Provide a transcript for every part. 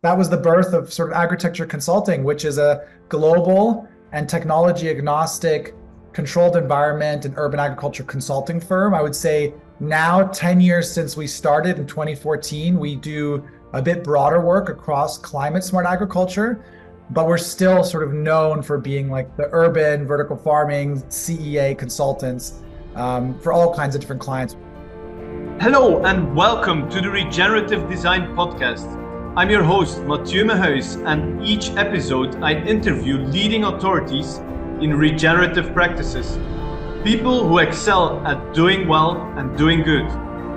that was the birth of sort of Agritecture Consulting, which is a global and technology-agnostic controlled environment and urban agriculture consulting firm. I would say now, 10 years since we started in 2014, we do a bit broader work across climate smart agriculture, but we're still sort of known for being like the urban vertical farming CEA consultants for all kinds of different clients. Hello and welcome to the Regenerative Design Podcast. I'm your host, Mathieu Mehuis, and each episode I interview leading authorities in regenerative practices, people who excel at doing well and doing good.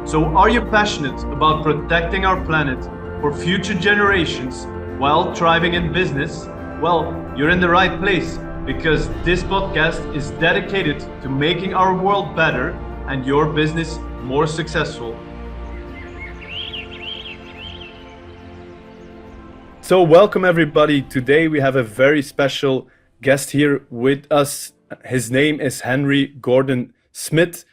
So are you passionate about protecting our planet for future generations while thriving in business? Well, you're in the right place, because this podcast is dedicated to making our world better and your business more successful. So welcome everybody. Today we have a very special guest here with us. His name is Henry Gordon Smith.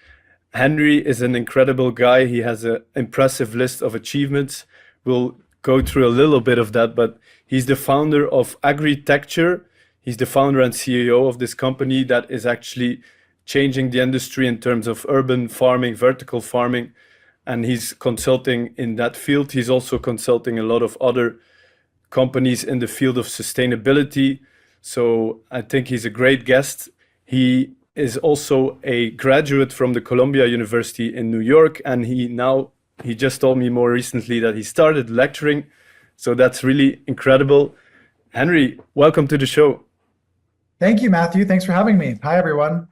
Henry is an incredible guy. He has an impressive list of achievements. We'll go through a little bit of that, but he's the founder of Agritecture. He's the founder and CEO of this company that is actually changing the industry in terms of urban farming, vertical farming, and he's consulting in that field. He's also consulting a lot of other companies in the field of sustainability. So I think he's a great guest. He is also a graduate from the Columbia University in New York, and he just told me more recently that he started lecturing. So that's really incredible. Henry, welcome to the show. Thank you, Matthew. Thanks for having me. Hi, everyone.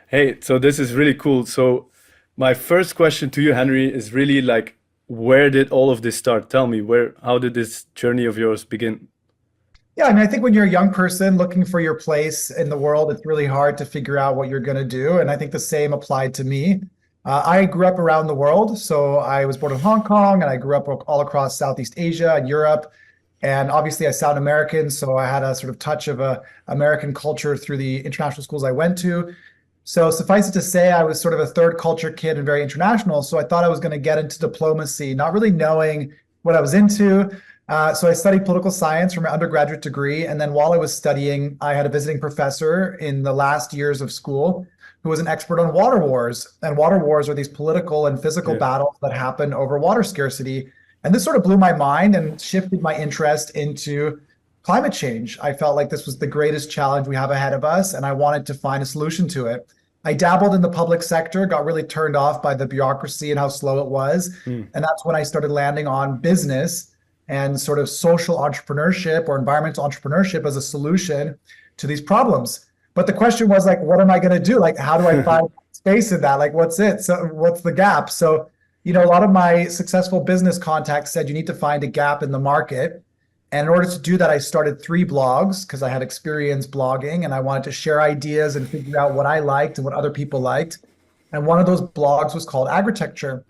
Hey, so this is really cool. So my first question to you, Henry, is really like, where did all of this start? Tell me, how did this journey of yours begin? Yeah, I mean, I think when you're a young person looking for your place in the world, it's really hard to figure out what you're going to do. And I think the same applied to me. I grew up around the world. So I was born in Hong Kong, and I grew up all across Southeast Asia and Europe. And obviously I sound American, so I had a sort of touch of American culture through the international schools I went to. So suffice it to say, I was sort of a third culture kid and very international. So I thought I was going to get into diplomacy, not really knowing what I was into. So I studied political science for my undergraduate degree. And then while I was studying, I had a visiting professor in the last years of school who was an expert on water wars. And water wars are these political and physical battles that happen over water scarcity. And this sort of blew my mind and shifted my interest into climate change. I felt like this was the greatest challenge we have ahead of us, and I wanted to find a solution to it. I dabbled in the public sector, got really turned off by the bureaucracy and how slow it was. And that's when I started landing on business and sort of social entrepreneurship or environmental entrepreneurship as a solution to these problems. But the question was like, what am I going to do? Like, how do I find space in that? Like, what's it? So what's the gap? So, a lot of my successful business contacts said you need to find a gap in the market. And in order to do that, I started 3 blogs because I had experience blogging and I wanted to share ideas and figure out what I liked and what other people liked. And one of those blogs was called Agritecture.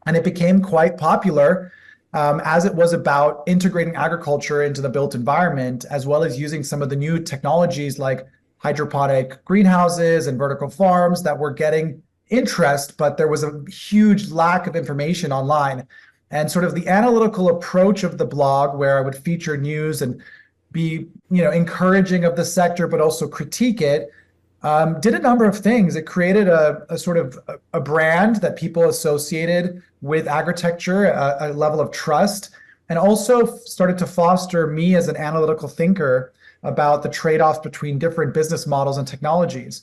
And it became quite popular as it was about integrating agriculture into the built environment, as well as using some of the new technologies like hydroponic greenhouses and vertical farms that were getting interest, but there was a huge lack of information online. And sort of the analytical approach of the blog, where I would feature news and be, encouraging of the sector, but also critique it, did a number of things. It created a sort of a brand that people associated with agritecture, a level of trust, and also started to foster me as an analytical thinker about the trade-off between different business models and technologies.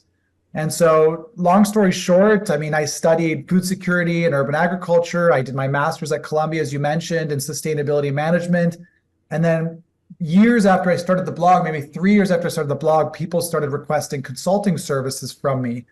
And so long story short, I studied food security and urban agriculture. I did my master's at Columbia, as you mentioned, in sustainability management. And then years after I started the blog, maybe 3 years after I started the blog, people started requesting consulting services from me.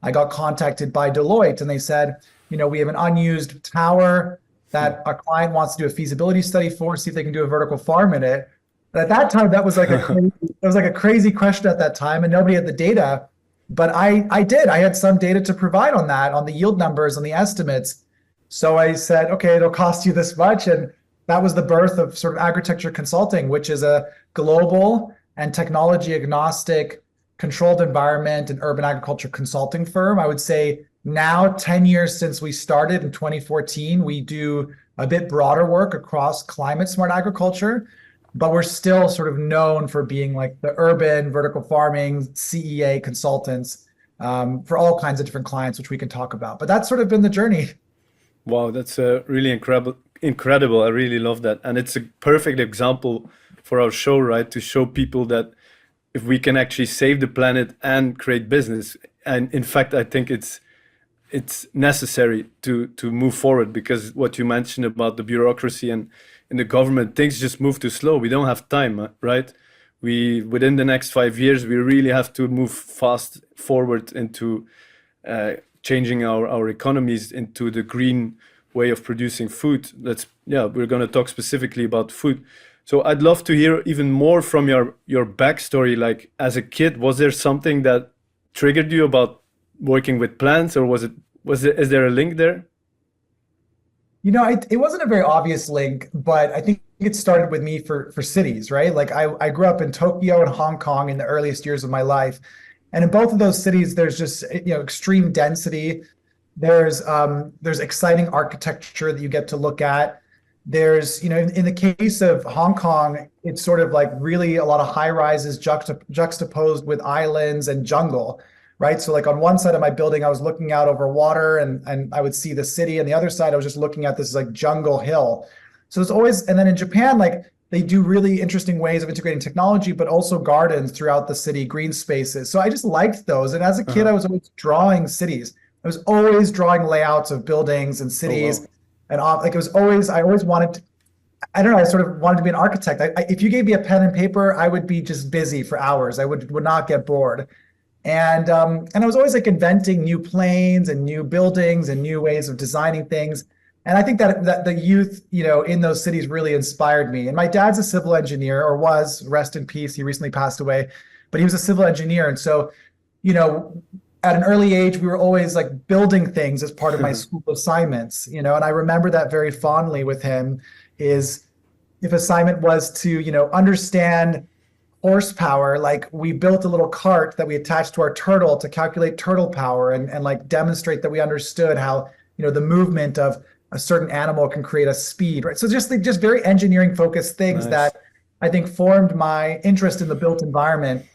I got contacted by Deloitte and they said, we have an unused tower that a client wants to do a feasibility study for, see if they can do a vertical farm in it. But at that time, that was like a crazy question at that time, and nobody had the data. But I did. I had some data to provide on that, on the yield numbers, on the estimates. So I said, okay, it'll cost you this much. And that was the birth of sort of Agritecture Consulting, which is a global and technology-agnostic controlled environment and urban agriculture consulting firm. I would say now, 10 years since we started in 2014, we do a bit broader work across climate smart agriculture, but we're still sort of known for being like the urban vertical farming CEA consultants for all kinds of different clients, which we can talk about. But that's sort of been the journey. Wow, that's really incredible. Incredible. I really love that. And it's a perfect example for our show, right? To show people that if we can actually save the planet and create business, and in fact, I think it's necessary to move forward because what you mentioned about the bureaucracy and in the government, things just move too slow. We don't have time, right? We within the next 5 years, we really have to move fast forward into changing our economies into the green way of producing food. We're going to talk specifically about food. So I'd love to hear even more from your backstory. Like as a kid, was there something that triggered you about working with plants, or is there a link there? It wasn't a very obvious link, but I think it started with me for cities, right? Like I grew up in Tokyo and Hong Kong in the earliest years of my life. And in both of those cities, there's just, extreme density. There's exciting architecture that you get to look at. There's, in the case of Hong Kong, it's sort of like really a lot of high rises juxtaposed with islands and jungle, right? So like on one side of my building, I was looking out over water and I would see the city. And the other side, I was just looking at this like jungle hill. So it's always, and then in Japan, like they do really interesting ways of integrating technology, but also gardens throughout the city, green spaces. So I just liked those. And as a kid, I was always drawing cities. I was always drawing layouts of buildings and cities. Oh, wow. And like I always wanted to, I don't know, I sort of wanted to be an architect. If you gave me a pen and paper, I would be just busy for hours. I would not get bored. And I was always like inventing new planes and new buildings and new ways of designing things. And I think that the youth, in those cities really inspired me. And my dad's a civil engineer, or was, rest in peace. He recently passed away, but he was a civil engineer. And so, at an early age, we were always like building things as part of my school assignments, and I remember that very fondly with him. Is if assignment was to, understand horsepower, like we built a little cart that we attached to our turtle to calculate turtle power and like demonstrate that we understood how, the movement of a certain animal can create a speed, right? So just very engineering focused things Nice. that I think formed my interest in the built environment.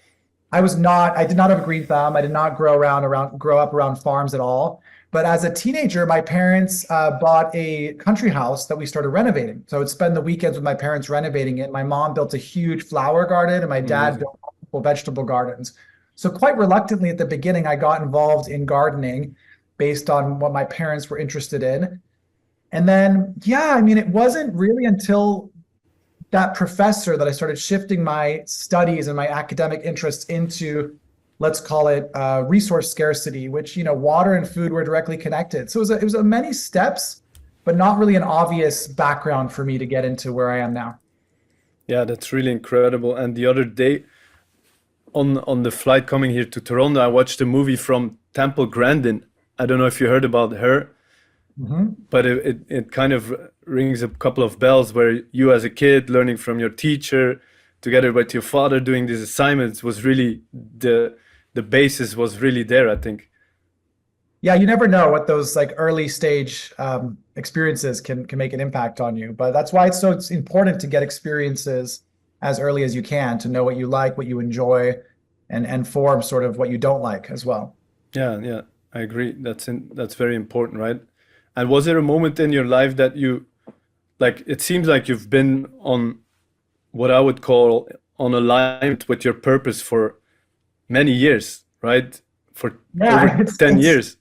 I did not have a green thumb. I did not grow up around farms at all. But as a teenager, my parents bought a country house that we started renovating. So I would spend the weekends with my parents renovating it. My mom built a huge flower garden and my dad Amazing. built multiple vegetable gardens. So quite reluctantly at the beginning, I got involved in gardening based on what my parents were interested in. And then, yeah, I mean, it wasn't really until that professor that I started shifting my studies and my academic interests into, let's call it resource scarcity, which, water and food were directly connected. So it was a many steps, but not really an obvious background for me to get into where I am now. Yeah, that's really incredible. And the other day on the flight coming here to Toronto, I watched a movie from Temple Grandin. I don't know if you heard about her, Mhm. but it kind of rings a couple of bells where you as a kid learning from your teacher together with your father doing these assignments was really the basis was really there, I think. Yeah, you never know what those like early stage experiences can make an impact on you. But that's why it's important to get experiences as early as you can to know what you like, what you enjoy, and form sort of what you don't like as well. Yeah, yeah, I agree. That's very important, right? And was there a moment in your life that you like it seems like you've been on what I would call on alignment with your purpose for many years, right? For over Yeah, 10 it's years.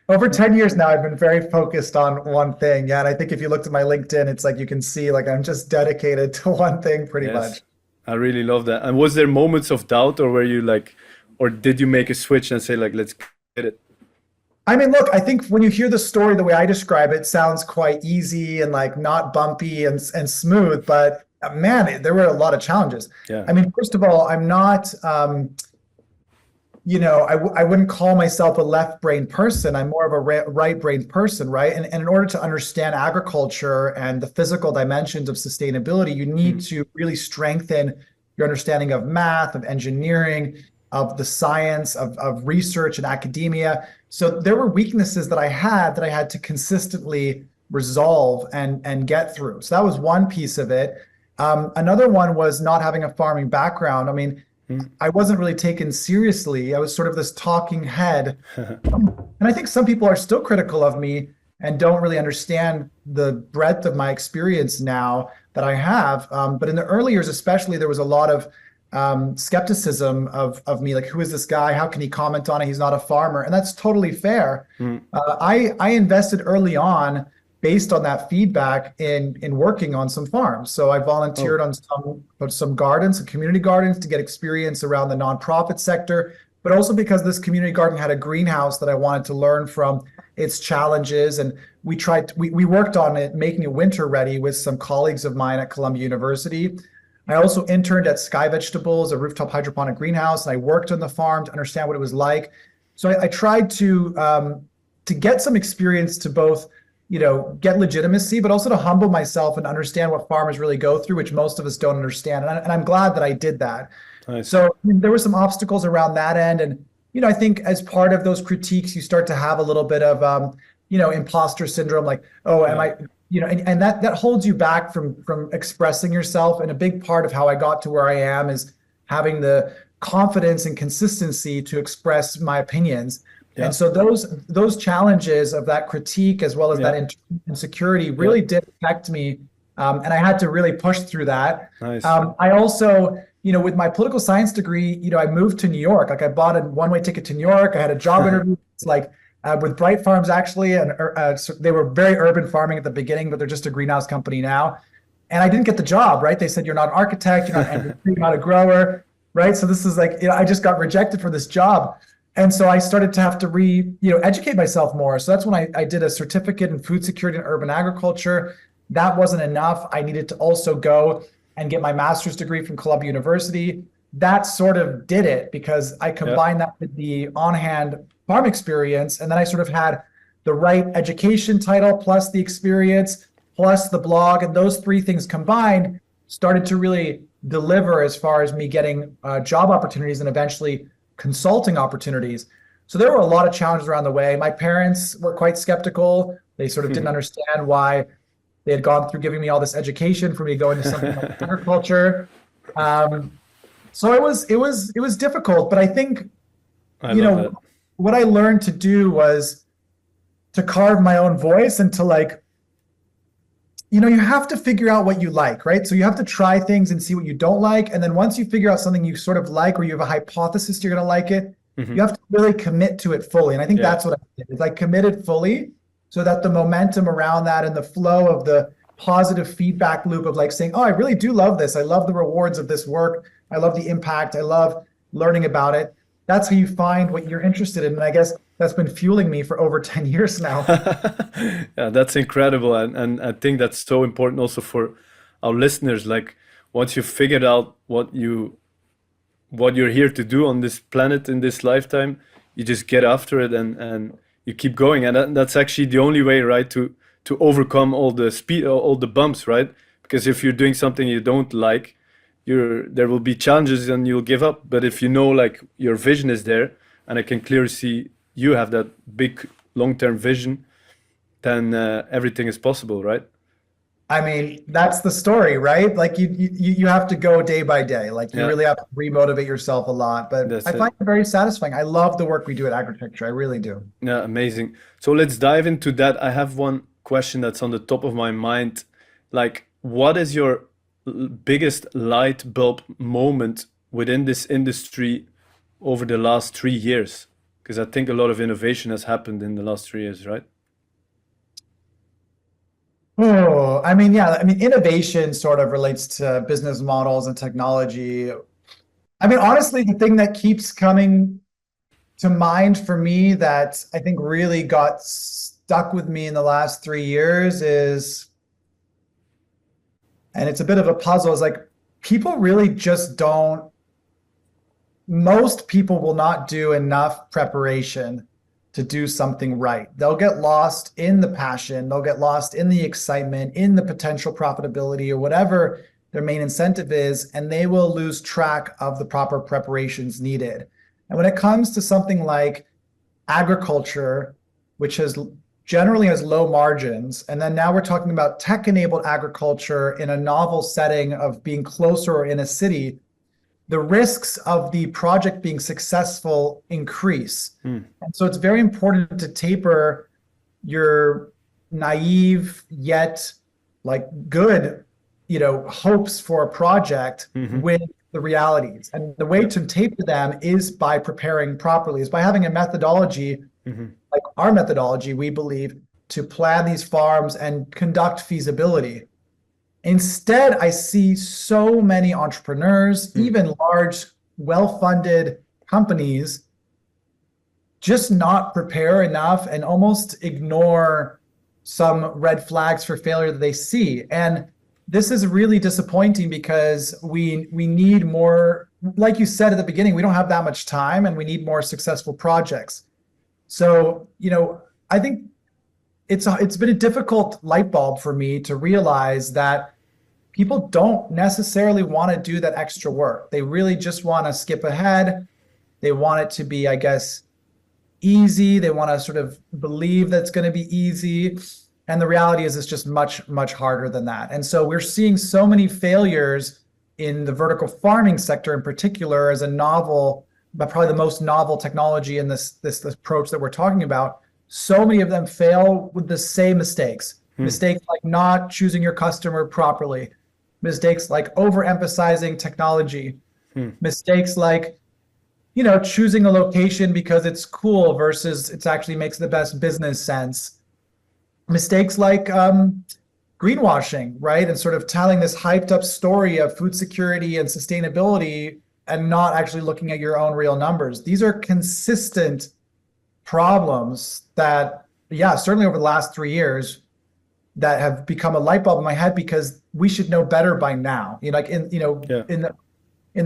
over 10 years now. I've been very focused on one thing. Yeah, and I think if you looked at my LinkedIn, it's like you can see like I'm just dedicated to one thing pretty much. Yes. I really love that. And was there moments of doubt or were you like or did you make a switch and say like let's get it? I mean, look, I think when you hear the story the way I describe it, sounds quite easy and like not bumpy and smooth, but man, there were a lot of challenges. Yeah. I mean, first of all, I'm not, I wouldn't call myself a left brain person. I'm more of a right brain person, right? And in order to understand agriculture and the physical dimensions of sustainability, you need to really strengthen your understanding of math, of engineering, of the science, of research and academia. So there were weaknesses that I had to consistently resolve and get through. So that was one piece of it. Another one was not having a farming background. I mean, I wasn't really taken seriously. I was sort of this talking head. And I think some people are still critical of me and don't really understand the breadth of my experience now that I have. But in the early years, especially, there was a lot of skepticism of me, like, who is this guy? How can he comment on it? He's not a farmer. And that's totally fair. I invested early on based on that feedback in working on some farms. So I volunteered on some gardens, some community gardens, to get experience around the nonprofit sector, but also because this community garden had a greenhouse that I wanted to learn from its challenges. And we worked on it, making it winter ready with some colleagues of mine at Columbia University. I also interned at Sky Vegetables, a rooftop hydroponic greenhouse, and I worked on the farm to understand what it was like. So I tried to get some experience to both, get legitimacy, but also to humble myself and understand what farmers really go through, which most of us don't understand. And I'm glad that I did that. Nice. So there were some obstacles around that end. And, I think as part of those critiques, you start to have a little bit of, imposter syndrome, like, oh, am I, and that holds you back from expressing yourself. And a big part of how I got to where I am is having the confidence and consistency to express my opinions. Yeah. And so those challenges of that critique, as well as that insecurity, really did affect me. And I had to really push through that. Nice. I also, with my political science degree, I moved to New York. Like, I bought a one-way ticket to New York. I had a job interview. It's like with Bright Farms, actually. And so they were very urban farming at the beginning, but they're just a greenhouse company now. And I didn't get the job, right? They said, you're not an architect, you're not a grower, right? So this is like, I just got rejected for this job. And so I started to have to educate myself more. So that's when I did a certificate in food security and urban agriculture. That wasn't enough. I needed to also go and get my master's degree from Columbia University. That sort of did it, because I combined that with the on-hand farm experience. And then I sort of had the right education title, plus the experience, plus the blog. And those three things combined started to really deliver as far as me getting job opportunities and eventually consulting opportunities. So there were a lot of challenges around the way. My parents were quite skeptical. They sort of didn't understand why they had gone through giving me all this education for me to go into something like agriculture. So it was difficult, but I think, what I learned to do was to carve my own voice and to you have to figure out what you like, right? So you have to try things and see what you don't like. And then once you figure out something you sort of like, or you have a hypothesis you're going to like it, you have to really commit to it fully. And I think that's what I did, is I committed fully, so that the momentum around that and the flow of the positive feedback loop of saying, oh, I really do love this. I love the rewards of this work. I love the impact. I love learning about it. That's how you find what you're interested in. And I guess that's been fueling me for over 10 years now. Yeah, that's incredible. And I think that's so important also for our listeners. Like, once you've figured out what you're here to do on this planet in this lifetime, you just get after it and you keep going. And that's actually the only way, right, to overcome all the bumps, right? Because if you're doing something you don't like, there will be challenges and you'll give up. But if your vision is there, and I can clearly see you have that big long-term vision, then everything is possible, right? I mean, that's the story, right? Like you have to go day by day. You really have to remotivate yourself a lot. But I find it very satisfying. I love the work we do at Agritecture. I really do. Yeah, amazing. So let's dive into that. I have one question that's on the top of my mind. What is your biggest light bulb moment within this industry over the last 3 years? Because I think a lot of innovation has happened in the last 3 years, right? Oh, I mean, innovation sort of relates to business models and technology. I mean, honestly, the thing that keeps coming to mind for me that I think really got stuck with me in the last 3 years is, and it's a bit of a puzzle, is people really just don't, most people will not do enough preparation to do something right. They'll get lost in the passion, they'll get lost in the excitement, in the potential profitability, or whatever their main incentive is, and they will lose track of the proper preparations needed. And when it comes to something like agriculture, which has generally has low margins. And then now we're talking about tech-enabled agriculture in a novel setting of being closer or in a city. The risks of the project being successful increase. And so it's very important to taper your naive yet like good, hopes for a project with the realities. And the way to taper them is by preparing properly, is by having a methodology, like our methodology, we believe, to plan these farms and conduct feasibility. Instead, I see so many entrepreneurs, even large, well-funded companies, just not prepare enough and almost ignore some red flags for failure that they see. And this is really disappointing because we need more, like you said at the beginning, we don't have that much time and we need more successful projects. So, I think it's been a difficult light bulb for me to realize that people don't necessarily want to do that extra work. They really just want to skip ahead. They want it to be, I guess, easy. They want to sort of believe that it's going to be easy. And the reality is it's just much, much harder than that. And so we're seeing so many failures in the vertical farming sector in particular as a novel, but probably the most novel technology in this approach that we're talking about. So many of them fail with the same mistakes. Mistakes like not choosing your customer properly. Mistakes like overemphasizing technology. Mistakes like, choosing a location because it's cool versus it actually makes the best business sense. Mistakes like greenwashing, right? And sort of telling this hyped up story of food security and sustainability and not actually looking at your own real numbers. These are consistent problems that, certainly over the last 3 years, that have become a light bulb in my head because we should know better by now. In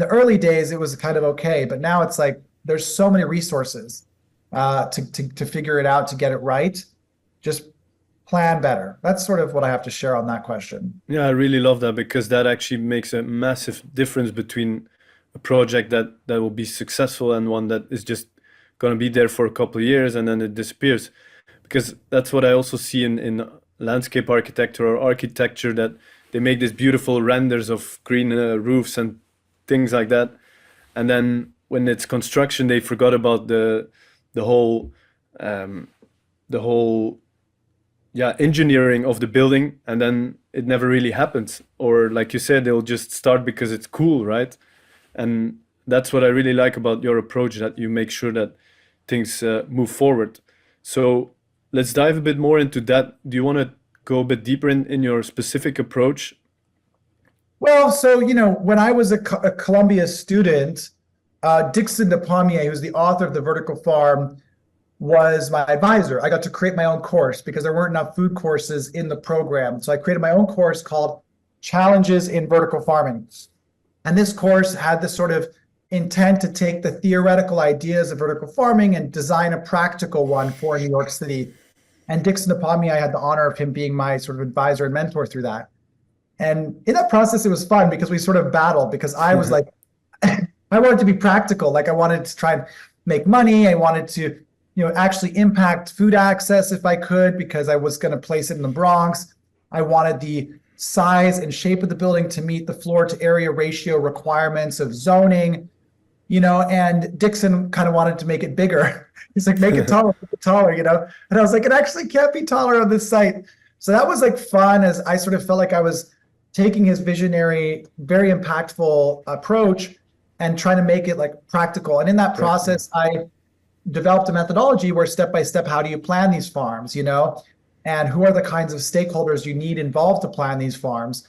the early days, it was kind of okay, but now it's like there's so many resources to figure it out, to get it right. Just plan better. That's sort of what I have to share on that question. Yeah, I really love that because that actually makes a massive difference between a project that will be successful and one that is just going to be there for a couple of years and then it disappears. Because that's what I also see in landscape architecture or architecture, that they make these beautiful renders of green roofs and things like that, and then when it's construction they forgot about the whole engineering of the building, and then it never really happens. Or like you said, they'll just start because it's cool, right? And that's what I really like about your approach, that you make sure that things move forward. So let's dive a bit more into that. Do you want to go a bit deeper in your specific approach? Well, so, when I was a Columbia student, Dixon DePommier, who's the author of The Vertical Farm, was my advisor. I got to create my own course because there weren't enough food courses in the program. So I created my own course called Challenges in Vertical Farming. And this course had this sort of intent to take the theoretical ideas of vertical farming and design a practical one for New York City. And Dixon DePommier, I had the honor of him being my sort of advisor and mentor through that. And in that process, it was fun because we sort of battled, because I was like, I wanted to be practical. Like I wanted to try and make money. I wanted to, actually impact food access if I could, because I was going to place it in the Bronx. I wanted the size and shape of the building to meet the floor to area ratio requirements of zoning, and Dixon kind of wanted to make it bigger. He's like, make it taller, And I was like, it actually can't be taller on this site. So that was like fun, as I sort of felt like I was taking his visionary, very impactful approach and trying to make it like practical. And in that process, I developed a methodology where step by step, how do you plan these farms, and who are the kinds of stakeholders you need involved to plan these farms.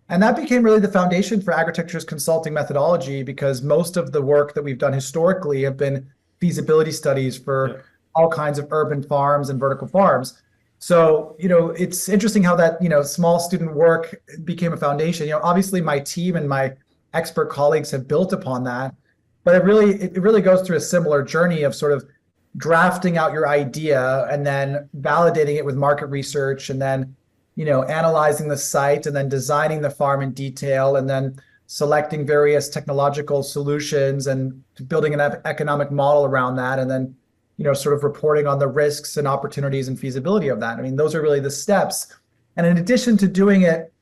And that became really the foundation for Agritecture's consulting methodology, because most of the work that we've done historically have been feasibility studies for all kinds of urban farms and vertical farms. So, it's interesting how that, small student work became a foundation. Obviously my team and my expert colleagues have built upon that, but it really goes through a similar journey of sort of drafting out your idea and then validating it with market research, and then, analyzing the site, and then designing the farm in detail, and then selecting various technological solutions and building an economic model around that, and then, sort of reporting on the risks and opportunities and feasibility of that. I mean, those are really the steps. And in addition to doing it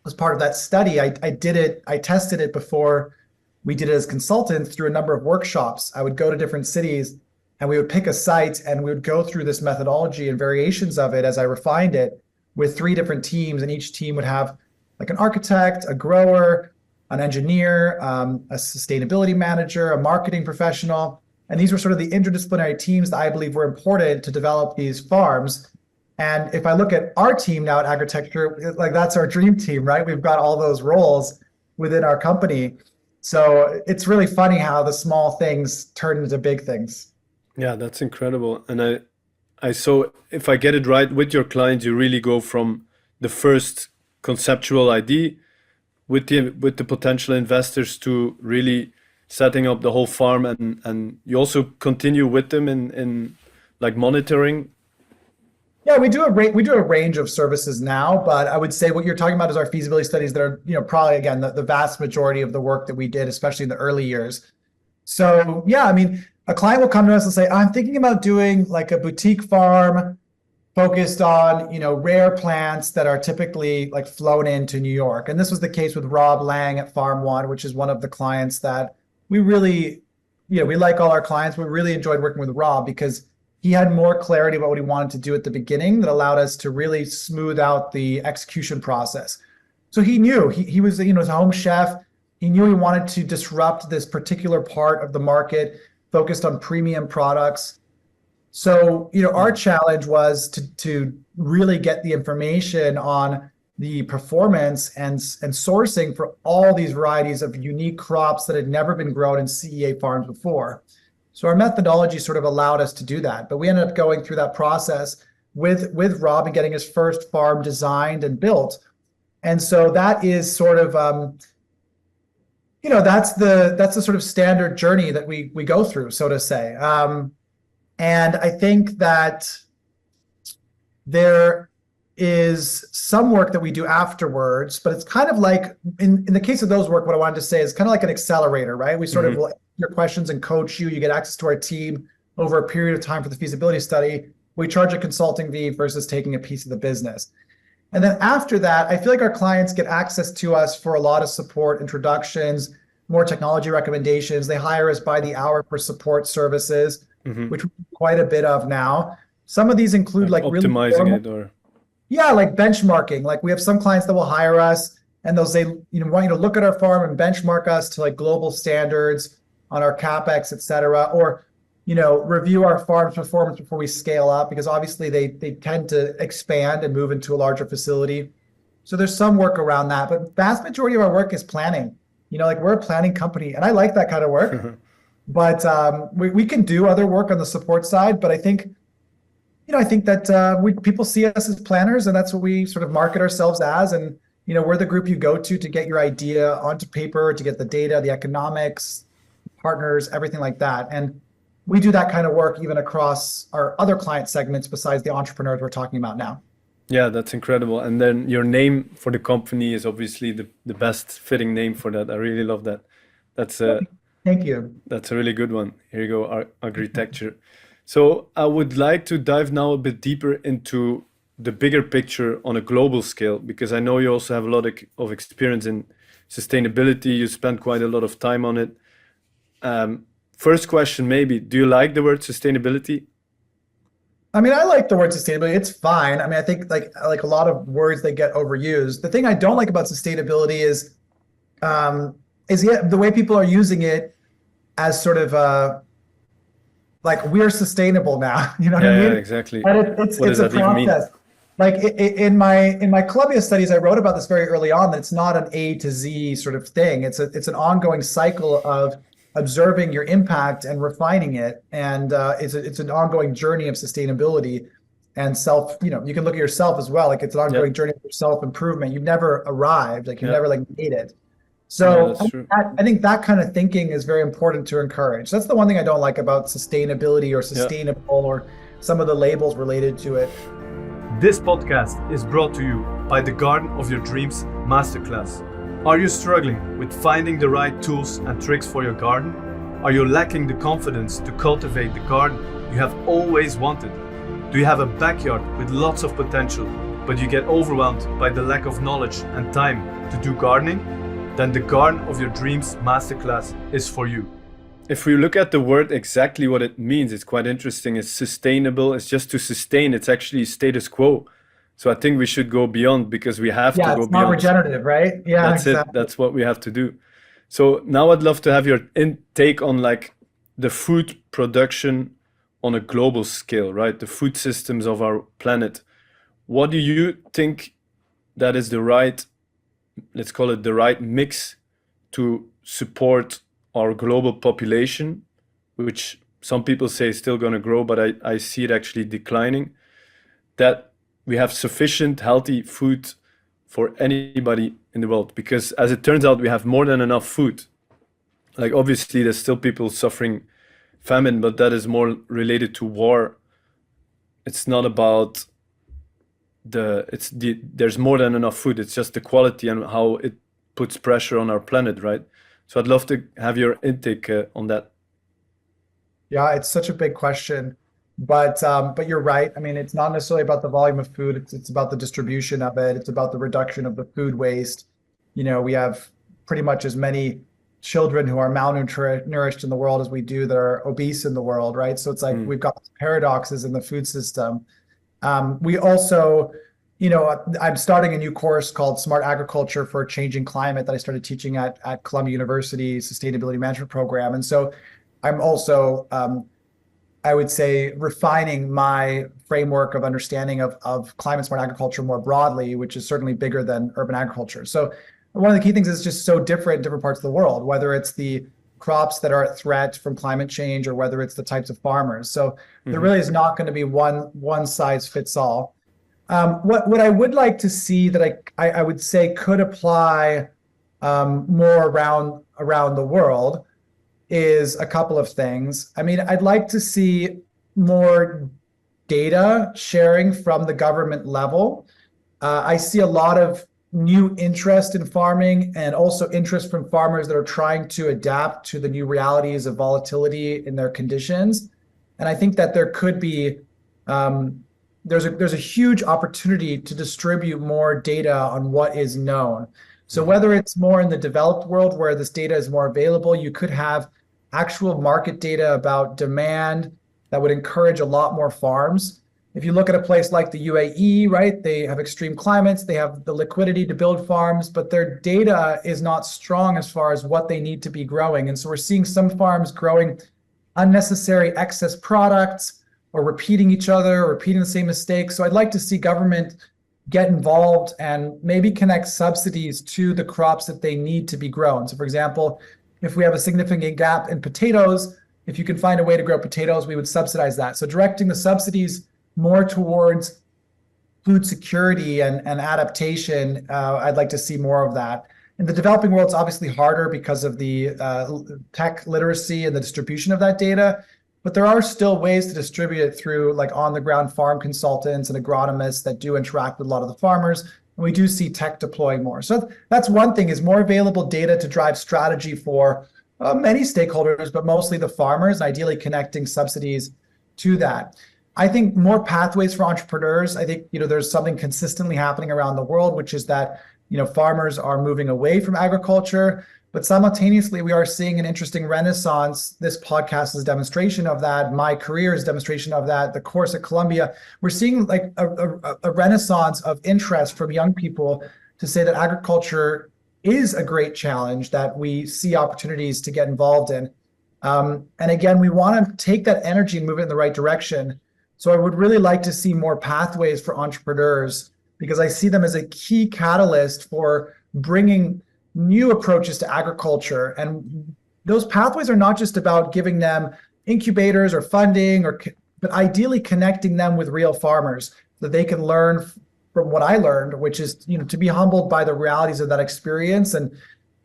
as part of that study, I tested it before we did it as consultants through a number of workshops. I would go to different cities and we would pick a site and we would go through this methodology and variations of it as I refined it with 3 different teams. And each team would have like an architect, a grower, an engineer, a sustainability manager, a marketing professional. And these were sort of the interdisciplinary teams that I believe were important to develop these farms. And if I look at our team now at Agritecture, like that's our dream team, right? We've got all those roles within our company. So it's really funny how the small things turn into big things. Yeah, that's incredible. And I saw, if I get it right, with your clients, you really go from the first conceptual idea with the potential investors to really setting up the whole farm, and you also continue with them in like monitoring. Yeah, we do a range of services now, but I would say what you're talking about is our feasibility studies that are, probably again the vast majority of the work that we did, especially in the early years. So yeah, I mean, a client will come to us and say, I'm thinking about doing like a boutique farm focused on, rare plants that are typically like flown into New York. And this was the case with Rob Lang at Farm One, which is one of the clients that we really, we like all our clients. We really enjoyed working with Rob because he had more clarity about what he wanted to do at the beginning that allowed us to really smooth out the execution process. So he knew he was, as a home chef, he knew he wanted to disrupt this particular part of the market focused on premium products. So, our challenge was to really get the information on the performance and sourcing for all these varieties of unique crops that had never been grown in CEA farms before. So our methodology sort of allowed us to do that. But we ended up going through that process with Rob and getting his first farm designed and built. And so that is sort of, that's the sort of standard journey that we go through, so to say. And I think that there is some work that we do afterwards, but it's kind of like, in the case of those work, what I wanted to say is kind of like an accelerator, right? We sort of will answer your questions and coach you. You get access to our team over a period of time for the feasibility study. We charge a consulting fee versus taking a piece of the business. And then after that, I feel like our clients get access to us for a lot of support, introductions, more technology recommendations. They hire us by the hour for support services, which we do quite a bit of now. Some of these include like optimizing really it or like benchmarking. Like we have some clients that will hire us and they'll say, want you to look at our farm and benchmark us to like global standards on our CapEx, et cetera, or review our farm's performance before we scale up, because obviously they tend to expand and move into a larger facility. So there's some work around that, but vast majority of our work is planning. Like we're a planning company, and I like that kind of work. But we can do other work on the support side. But I think that people see us as planners, and that's what we sort of market ourselves as. And we're the group you go to get your idea onto paper, to get the data, the economics, partners, everything like that. And we do that kind of work even across our other client segments besides the entrepreneurs we're talking about now. Yeah, that's incredible. And then your name for the company is obviously the best fitting name for that. I really love that. Thank you. That's a really good one. Here you go, Agritecture. So I would like to dive now a bit deeper into the bigger picture on a global scale, because I know you also have a lot of experience in sustainability. You spend quite a lot of time on it. First question, maybe, do you like the word sustainability? I mean, I like the word sustainability. It's fine. I mean, I think like a lot of words, they get overused. The thing I don't like about sustainability is the way people are using it as sort of like we're sustainable now. You know what I mean? Yeah, exactly. And it's a process. Like in my Columbia studies, I wrote about this very early on, that it's not an A to Z sort of thing. It's an ongoing cycle of observing your impact and refining it. And it's an ongoing journey of sustainability and self, you can look at yourself as well. Like it's an ongoing journey of self-improvement. You've never arrived, like you've never like made it. So I think that kind of thinking is very important to encourage. That's the one thing I don't like about sustainability or sustainable or some of the labels related to it. This podcast is brought to you by the Garden of Your Dreams Masterclass. Are you struggling with finding the right tools and tricks for your garden? Are you lacking the confidence to cultivate the garden you have always wanted? Do you have a backyard with lots of potential, but you get overwhelmed by the lack of knowledge and time to do gardening? Then the Garden of Your Dreams Masterclass is for you. If we look at the word exactly what it means, it's quite interesting. It's sustainable. It's just to sustain. It's actually status quo. So I think we should go beyond, because we have to go it's not beyond. regenerative, right? Yeah, That's exactly. it. That's what we have to do. So now I'd love to have your take on like the food production on a global scale, right? The food systems of our planet. What do you think that is the right, let's call it the right mix to support our global population, which some people say is still going to grow, but I see it actually declining, that we have sufficient healthy food for anybody in the world? Because as it turns out, we have more than enough food. Like obviously there's still people suffering famine, but that is more related to war. It's not about there's more than enough food. It's just the quality and how it puts pressure on our planet, right? So I'd love to have your intake on that. Yeah, it's such a big question, but you're right. I mean, it's not necessarily about the volume of food. It's about the distribution of it. It's about the reduction of the food waste. We have pretty much as many children who are malnourished in the world as we do that are obese in the world, right? So it's like we've got paradoxes in the food system. We also, I'm starting a new course called Smart Agriculture for a Changing Climate that I started teaching at Columbia University Sustainability Management Program. And so I'm also, I would say, refining my framework of understanding of climate smart agriculture more broadly, which is certainly bigger than urban agriculture. So one of the key things is just so different in different parts of the world, whether it's the crops that are at threat from climate change or whether it's the types of farmers. So there really is not going to be one size fits all. What I would like to see that I would say could apply more around the world is a couple of things. I mean, I'd like to see more data sharing from the government level. I see a lot of new interest in farming and also interest from farmers that are trying to adapt to the new realities of volatility in their conditions. And I think that there could be, there's a huge opportunity to distribute more data on what is known. So whether it's more in the developed world where this data is more available, you could have actual market data about demand that would encourage a lot more farms. If you look at a place like the UAE, right, they have extreme climates, they have the liquidity to build farms, but their data is not strong as far as what they need to be growing. And so we're seeing some farms growing unnecessary excess products or repeating each other, or repeating the same mistakes. So I'd like to see government get involved and maybe connect subsidies to the crops that they need to be grown. So for example, if we have a significant gap in potatoes, if you can find a way to grow potatoes, we would subsidize that. So directing the subsidies more towards food security and adaptation, I'd like to see more of that. In the developing world, it's obviously harder because of the tech literacy and the distribution of that data, but there are still ways to distribute it through like on-the-ground farm consultants and agronomists that do interact with a lot of the farmers. And we do see tech deploying more. So that's one thing, is more available data to drive strategy for many stakeholders, but mostly the farmers, and ideally connecting subsidies to that. I think more pathways for entrepreneurs. I think, there's something consistently happening around the world, which is that, farmers are moving away from agriculture, but simultaneously we are seeing an interesting renaissance. This podcast is a demonstration of that. My career is a demonstration of that. The course at Columbia, we're seeing like a renaissance of interest from young people to say that agriculture is a great challenge that we see opportunities to get involved in. And again, we want to take that energy and move it in the right direction. So I would really like to see more pathways for entrepreneurs, because I see them as a key catalyst for bringing new approaches to agriculture. And those pathways are not just about giving them incubators or funding, but ideally connecting them with real farmers so that they can learn from what I learned, which is, to be humbled by the realities of that experience and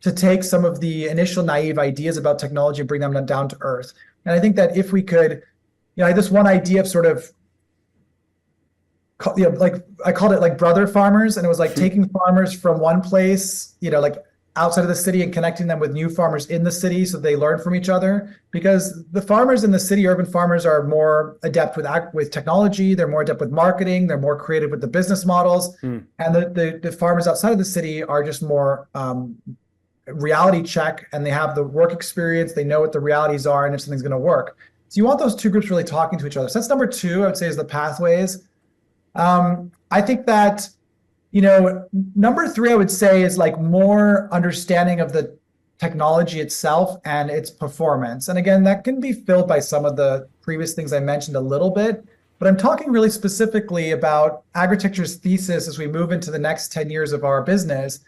to take some of the initial naive ideas about technology and bring them down to earth. And I think that if we could, this one idea of sort of, like I called it like brother farmers, and it was like taking farmers from one place, like outside of the city and connecting them with new farmers in the city so they learn from each other. Because the farmers in the city, urban farmers, are more adept with technology, they're more adept with marketing, they're more creative with the business models. And the farmers outside of the city are just more reality check, and they have the work experience, they know what the realities are and if something's going to work. So you want those two groups really talking to each other. So that's number two, I would say, is the pathways. I think that, number three, I would say, is like more understanding of the technology itself and its performance. And again, that can be filled by some of the previous things I mentioned a little bit, but I'm talking really specifically about Agritecture's thesis as we move into the next 10 years of our business,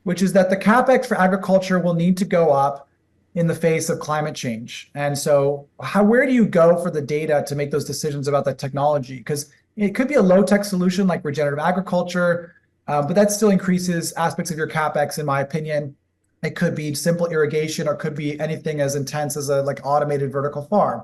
which is that the CapEx for agriculture will need to go up in the face of climate change. And so where do you go for the data to make those decisions about that technology? Because it could be a low-tech solution like regenerative agriculture, but that still increases aspects of your CapEx, in my opinion. It could be simple irrigation, or could be anything as intense as a automated vertical farm.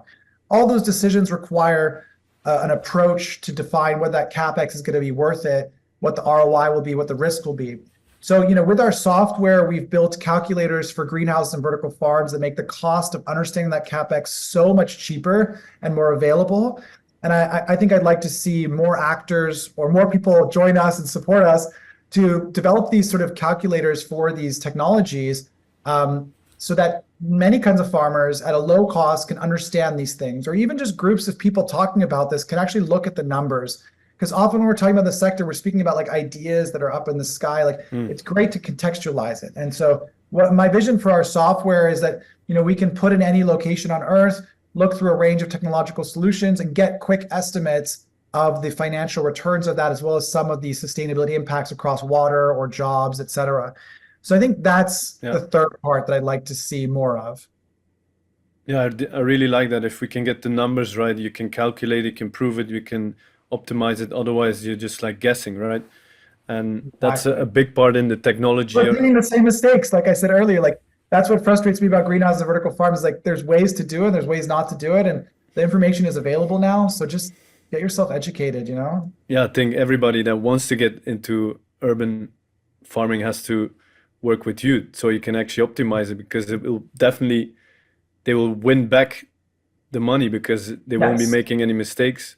All those decisions require an approach to define whether that CapEx is going to be worth it, what the ROI will be, what the risk will be. So, with our software, we've built calculators for greenhouses and vertical farms that make the cost of understanding that CapEx so much cheaper and more available. And I think I'd like to see more actors or more people join us and support us to develop these sort of calculators for these technologies, so that many kinds of farmers at a low cost can understand these things, or even just groups of people talking about this can actually look at the numbers. Because often when we're talking about the sector, we're speaking about ideas that are up in the sky. It's great to contextualize it. And so what my vision for our software is that, we can put in any location on Earth, look through a range of technological solutions, and get quick estimates of the financial returns of that, as well as some of the sustainability impacts across water or jobs, et cetera. So I think that's the third part that I'd like to see more of. Yeah, I really like that. If we can get the numbers right, you can calculate, you can prove it, you can optimize it. Otherwise, you're just guessing, right? And that's a big part in the technology. We're making the same mistakes, like I said earlier. That's what frustrates me about greenhouses and vertical farms. There's ways to do it, there's ways not to do it, and the information is available now. So just get yourself educated, Yeah, I think everybody that wants to get into urban farming has to work with you, so you can actually optimize it, because it will definitely, they will win back the money because they won't be making any mistakes.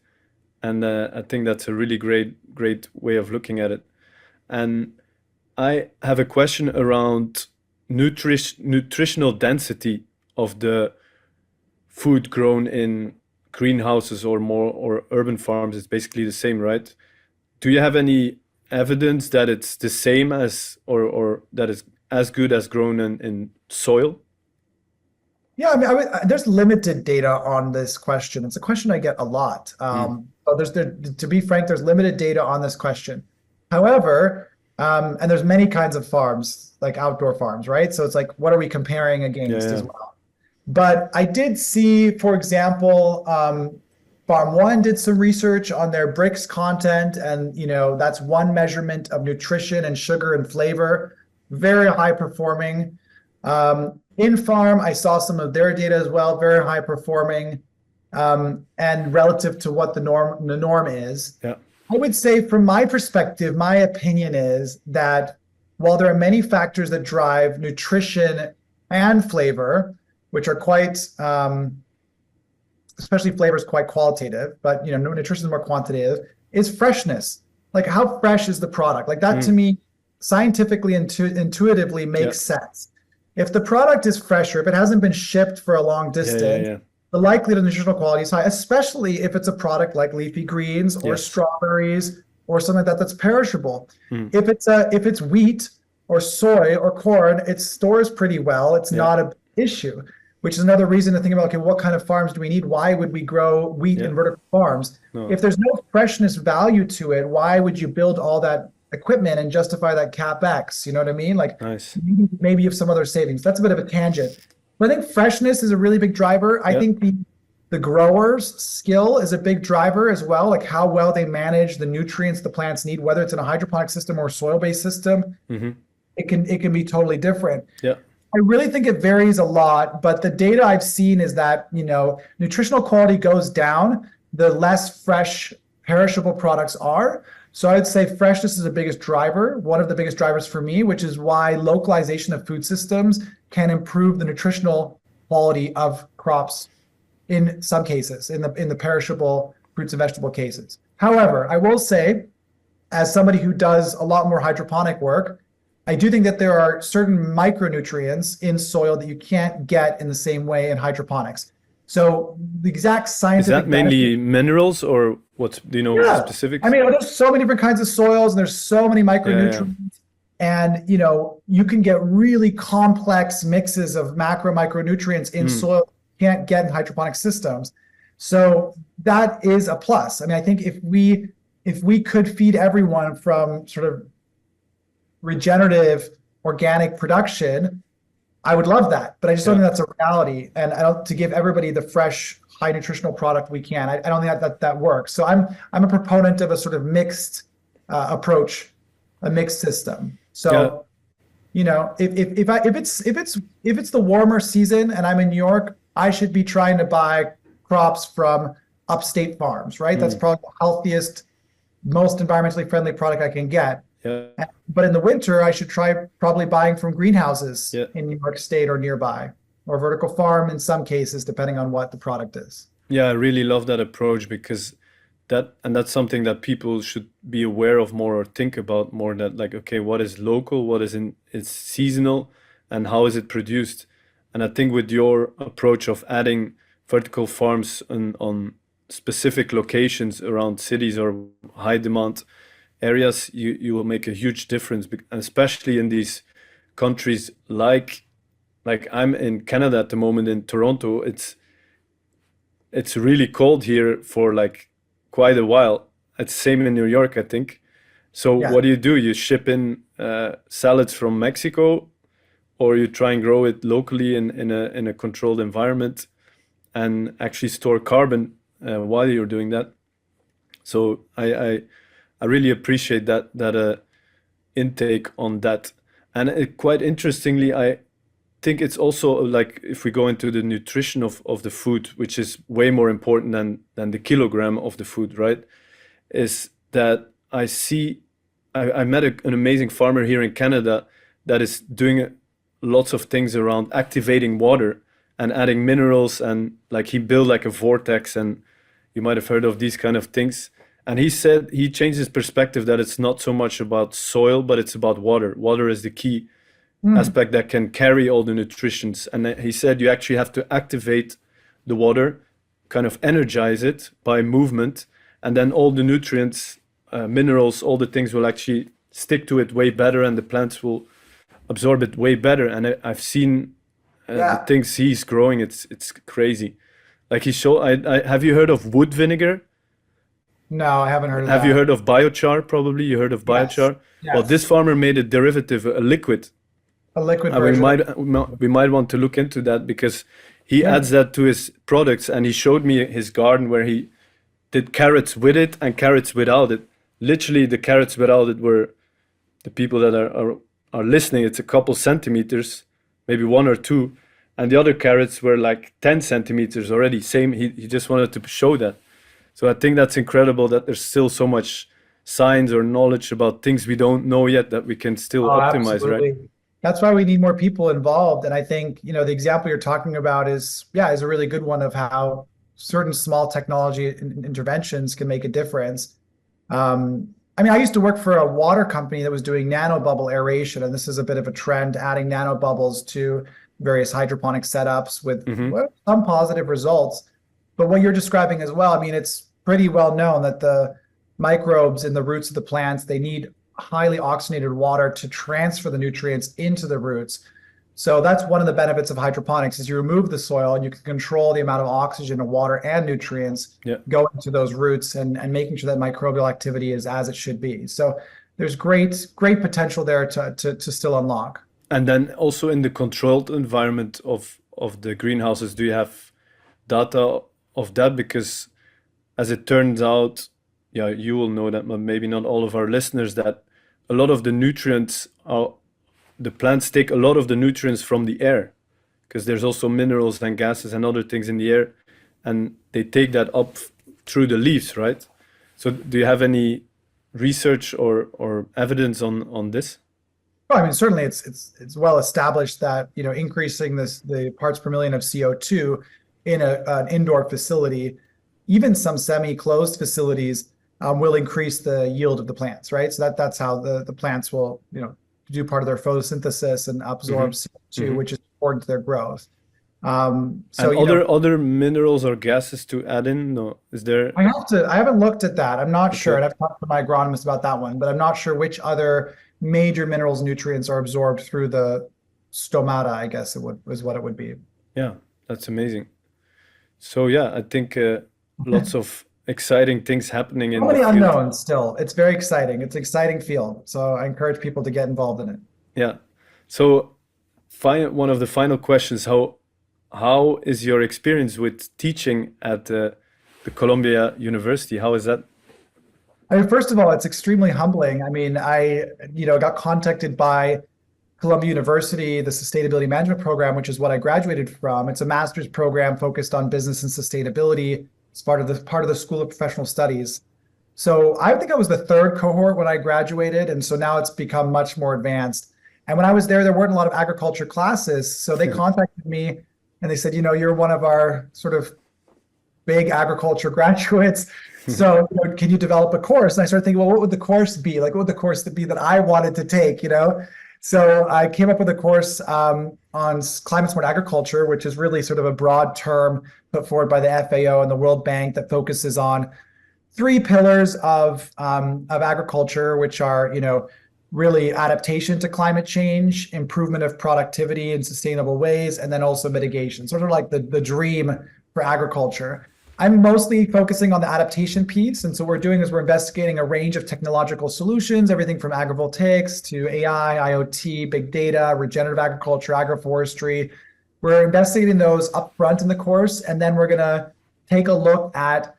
And I think that's a really great way of looking at it. And I have a question around nutritional density of the food grown in greenhouses or urban farms. Is basically the same, right? Do you have any evidence that it's the same as, or that it's as good as grown in soil? Yeah, I mean, there's limited data on this question. It's a question I get a lot. But to be frank, there's limited data on this question. However, and there's many kinds of farms, like outdoor farms, right? So it's what are we comparing against as well? But I did see, for example, Farm One did some research on their bricks content, and that's one measurement of nutrition and sugar and flavor, very high performing. In farm, I saw some of their data as well, very high performing, and relative to what the norm is. Yeah. I would say, from my perspective, my opinion is that while there are many factors that drive nutrition and flavor, which are quite, especially flavor is quite qualitative, but nutrition is more quantitative, is freshness. How fresh is the product? That to me, scientifically, intuitively makes sense. If the product is fresher, if it hasn't been shipped for a long distance, the likelihood of nutritional quality is high, especially if it's a product like leafy greens or strawberries or something like that's perishable. If it's wheat or soy or corn, it stores pretty well. It's not an issue, which is another reason to think about, okay, what kind of farms do we need? Why would we grow wheat in vertical farms? No. If there's no freshness value to it, why would you build all that equipment and justify that CapEx? You know what I mean? Nice. Maybe you have some other savings. That's a bit of a tangent. But I think freshness is a really big driver. I think the grower's skill is a big driver as well, how well they manage the nutrients the plants need, whether it's in a hydroponic system or a soil-based system. It can be totally different. Yeah. I really think it varies a lot, but the data I've seen is that, nutritional quality goes down the less fresh, perishable products are. So I'd say freshness is the biggest driver, one of the biggest drivers for me, which is why localization of food systems can improve the nutritional quality of crops in some cases, in the perishable fruits and vegetable cases. However, I will say, as somebody who does a lot more hydroponic work, I do think that there are certain micronutrients in soil that you can't get in the same way in hydroponics. So the exact Is scientific that mainly benefit, minerals or what? Do you know the yeah. I specifics? mean, there's so many different kinds of soils, and there's so many Yeah, yeah. micronutrients, and you can get really complex mixes of macro micronutrients in Mm, soil you can't get in hydroponic systems. So that is a plus. I mean, I think if we could feed everyone from sort of regenerative organic production, I would love that, but I just don't yeah. think that's a reality. And I don't to give everybody the fresh, high nutritional product we can. I don't think that works. So I'm a proponent of a sort of mixed approach, a mixed system. Yeah. So if it's the warmer season and I'm in New York, I should be trying to buy crops from upstate farms, right? That's Mm, probably the healthiest, most environmentally friendly product I can get. yeah. But in the winter, I should try probably buying from greenhouses Yeah. in New York State or nearby, or vertical farm in some cases, depending on what the product is. Yeah, I really love that approach because that's something that people should be aware of more or think about more, that like, okay, what is local, what is in it's seasonal, and how is it produced? And I think with your approach of adding vertical farms on specific locations around cities or high demand areas, you will make a huge difference, especially in these countries like I'm in Canada at the moment in Toronto. It's really cold here for like quite a while. It's same in New York, I think. So Yeah. what do? You ship in salads from Mexico, or you try and grow it locally in a controlled environment and actually store carbon while you're doing that. So I really appreciate that intake on that. And quite interestingly, I think it's also like if we go into the nutrition of the food, which is way more important than the kilogram of the food, right? Is that I met an amazing farmer here in Canada that is doing lots of things around activating water and adding minerals, and like he built like a vortex, and you might have heard of these kind of things. And he said he changed his perspective that it's not so much about soil, but it's about water. Water is the key Mm. aspect that can carry all the nutritions. And he said you actually have to activate the water, kind of energize it by movement, and then all the nutrients, minerals, all the things will actually stick to it way better, and the plants will absorb it way better. And I've seen the Yeah. things he's growing. It's crazy. Like he showed. I have you heard of wood vinegar? No, I haven't heard of Have you that. heard of biochar? Probably you heard of Yes. biochar. Well, this Yes. farmer made a derivative, a liquid. A liquid We version of. might want to look into that because he Yeah. adds that to his products, and he showed me his garden where he did carrots with it and carrots without it. Literally, the carrots without it were the people that are listening. It's a couple centimeters, maybe one or two, and the other carrots were like 10 centimeters already. Same. He just wanted to show that. So I think that's incredible that there's still so much science or knowledge about things we don't know yet that we can still Oh, optimize, right? absolutely. That's why we need more people involved. And I think, the example you're talking about is a really good one of how certain small technology interventions can make a difference. I mean, I used to work for a water company that was doing nanobubble aeration, and this is a bit of a trend, adding nanobubbles to various hydroponic setups with Hmm. well, some positive results. But what you're describing as well, I mean, it's pretty well known that the microbes in the roots of the plants, they need highly oxygenated water to transfer the nutrients into the roots. So that's one of the benefits of hydroponics is you remove the soil and you can control the amount of oxygen and water and nutrients Yeah. going to those roots and making sure that microbial activity is as it should be. So there's great potential there to still unlock. And then also in the controlled environment of the greenhouses, do you have data of that? Because as it turns out, yeah, you will know that, but maybe not all of our listeners, that a lot of the nutrients are the plants take a lot of the nutrients from the air, because there's also minerals and gases and other things in the air, and they take that up through the leaves, right? So do you have any research or evidence on this? Well, I mean, certainly it's well established that, increasing the parts per million of CO2 in an indoor facility, even some semi-closed facilities, will increase the yield of the plants, right? So that's how the plants will, do part of their photosynthesis and absorb Hmm. CO2, Hmm. which is important to their growth. So, And other minerals or gases to add in? No, is there? I haven't looked at that. I'm not sure. Okay. And I've talked to my agronomist about that one, but I'm not sure which other major minerals, nutrients are absorbed through the stomata, I guess is what it would be. Yeah, that's amazing. So yeah, I think lots of exciting things happening So in the many field. unknowns still. It's very exciting. It's an exciting field. So I encourage people to get involved in it. Yeah. So one of the final questions, how is your experience with teaching at the Columbia University? How is that? I mean, first of all, it's extremely humbling. I mean, got contacted by Columbia University, the Sustainability Management Program, which is what I graduated from. It's a master's program focused on business and sustainability. It's part of the School of Professional Studies. So I think I was the third cohort when I graduated, and so now it's become much more advanced. And when I was there weren't a lot of agriculture classes, so they contacted me and they said, you're one of our sort of big agriculture graduates. So, can you develop a course? And I started thinking, well, what would the course be? Like, what would the course be that I wanted to take, So I came up with a course on climate smart agriculture, which is really sort of a broad term put forward by the FAO and the World Bank that focuses on three pillars of agriculture, which are, really adaptation to climate change, improvement of productivity in sustainable ways, and then also mitigation, sort of like the dream for agriculture. I'm mostly focusing on the adaptation piece. And so what we're doing is we're investigating a range of technological solutions, everything from agrivoltaics to AI, IoT, big data, regenerative agriculture, agroforestry. We're investigating those up front in the course, and then we're going to take a look at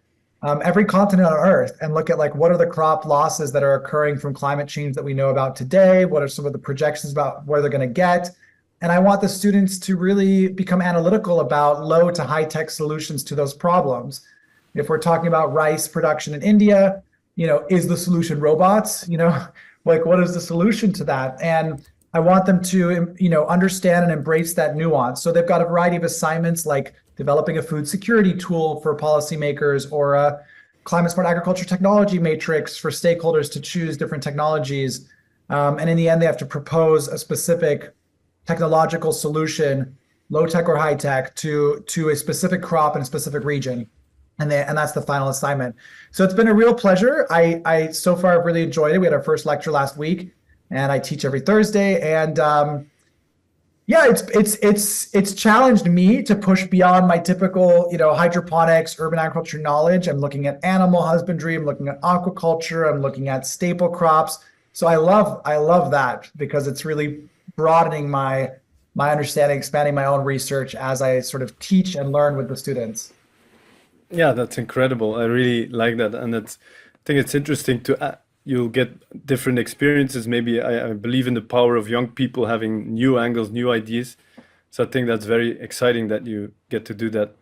every continent on Earth and look at like what are the crop losses that are occurring from climate change that we know about today? What are some of the projections about where they're going to get? And I want the students to really become analytical about low to high tech solutions to those problems. If we're talking about rice production in India, is the solution robots? Like what is the solution to that? And I want them to, understand and embrace that nuance. So they've got a variety of assignments like developing a food security tool for policymakers or a climate smart agriculture technology matrix for stakeholders to choose different technologies. And in the end, they have to propose a specific technological solution, low tech or high tech, to a specific crop in a specific region. And that's the final assignment. So it's been a real pleasure. I so far have really enjoyed it. We had our first lecture last week, and I teach every Thursday. And yeah, it's challenged me to push beyond my typical, hydroponics, urban agriculture knowledge. I'm looking at animal husbandry, I'm looking at aquaculture, I'm looking at staple crops. So I love that because it's really broadening my understanding, expanding my own research as I sort of teach and learn with the students. Yeah, that's incredible. I really like that, and I think it's interesting to you'll get different experiences. Maybe I believe in the power of young people having new angles, new ideas. So I think that's very exciting that you get to do that.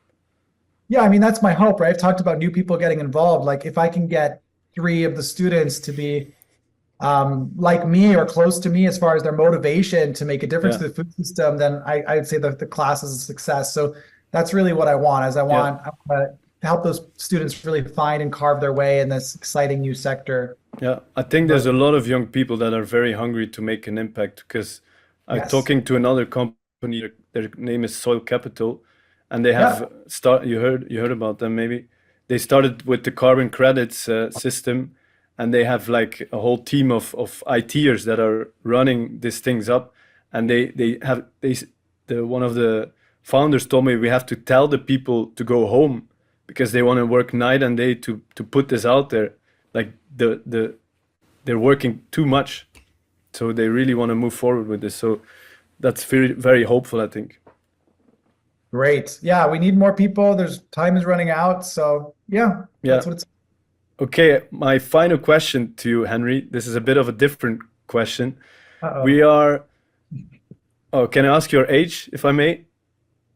Yeah, I mean, that's my hope, right? I've talked about new people getting involved. Like if I can get three of the students to be like me or close to me as far as their motivation to make a difference Yeah, to the food system, then I'd say that the class is a success. So that's really what I want, is I yeah, want to help those students really find and carve their way in this exciting new sector. yeah. I think there's a lot of young people that are very hungry to make an impact because I'm Yes. talking to another company. Their name is Soil Capital, and they Yeah. have you heard about them maybe. They started with the carbon credits system, and they have like a whole team of ITers that are running these things up, and the one of the founders told me we have to tell the people to go home because they want to work night and day to put this out there. Like they're working too much, so they really want to move forward with this. So that's very very hopeful, I think. Great. Yeah, we need more people. There's time is running out. So yeah, Yeah. that's what it's. Okay, my final question to you, Henry. This is a bit of a different question. Uh-oh. We are. Oh, can I ask your age, if I may?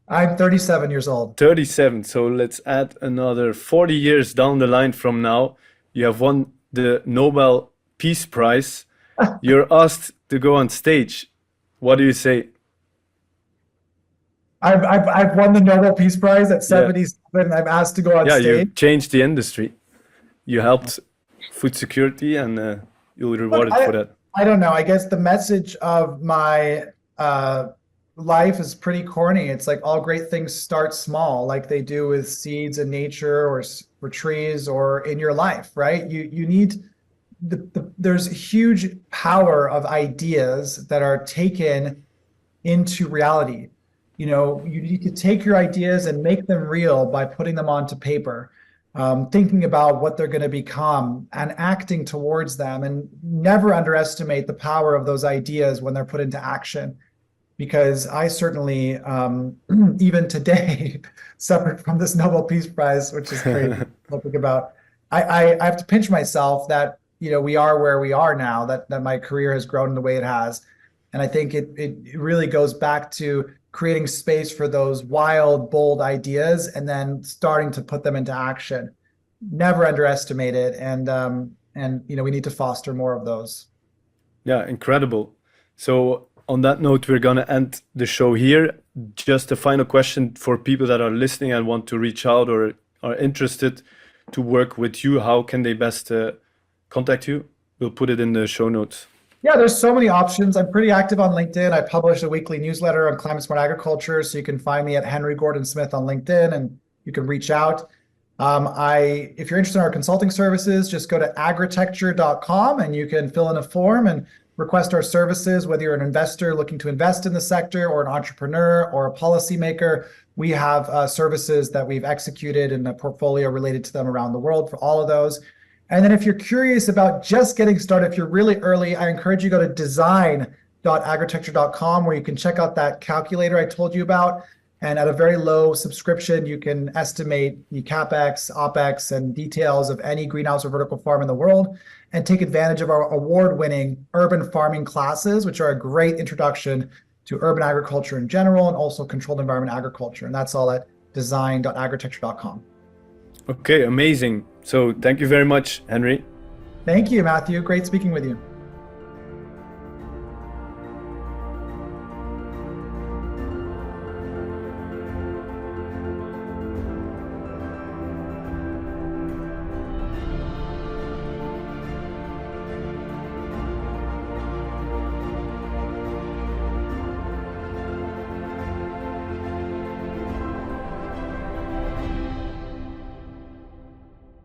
I'm 37 years old. 37. So let's add another 40 years down the line from now. You have one the Nobel Peace Prize, you're asked to go on stage. What do you say? I've won the Nobel Peace Prize at Yeah, 77. I'm asked to go on yeah, stage. you've changed the industry. You helped food security, and you'll be Look, rewarded for that. I don't know. I guess the message of my life is pretty corny. It's like all great things start small, like they do with seeds in nature or for trees or in your life, right? You need there's huge power of ideas that are taken into reality. You need to take your ideas and make them real by putting them onto paper, thinking about what they're going to become and acting towards them, and never underestimate the power of those ideas when they're put into action. Because I certainly, even today, suffered from this Nobel Peace Prize, which is crazy to think about. I have to pinch myself that we are where we are now, that my career has grown in the way it has. And I think it really goes back to creating space for those wild, bold ideas and then starting to put them into action. Never underestimate it. And we need to foster more of those. Yeah, incredible. So on that note, we're gonna end the show here. Just a final question for people that are listening and want to reach out or are interested to work with you. How can they best contact you? We'll put it in the show notes. Yeah, there's so many options. I'm pretty active on LinkedIn. I publish a weekly newsletter on climate smart agriculture. So you can find me at Henry Gordon Smith on LinkedIn and you can reach out. If you're interested in our consulting services, just go to agritecture.com and you can fill in a form and request our services, whether you're an investor looking to invest in the sector or an entrepreneur or a policymaker. We have services that we've executed in a portfolio related to them around the world for all of those. And then if you're curious about just getting started, if you're really early, I encourage you to go to design.agritecture.com where you can check out that calculator I told you about. And at a very low subscription, you can estimate the CapEx, OpEx, and details of any greenhouse or vertical farm in the world and take advantage of our award-winning urban farming classes, which are a great introduction to urban agriculture in general and also controlled environment agriculture. And that's all at design.agritecture.com. Okay, amazing. So thank you very much, Henry. Thank you, Matthew. Great speaking with you.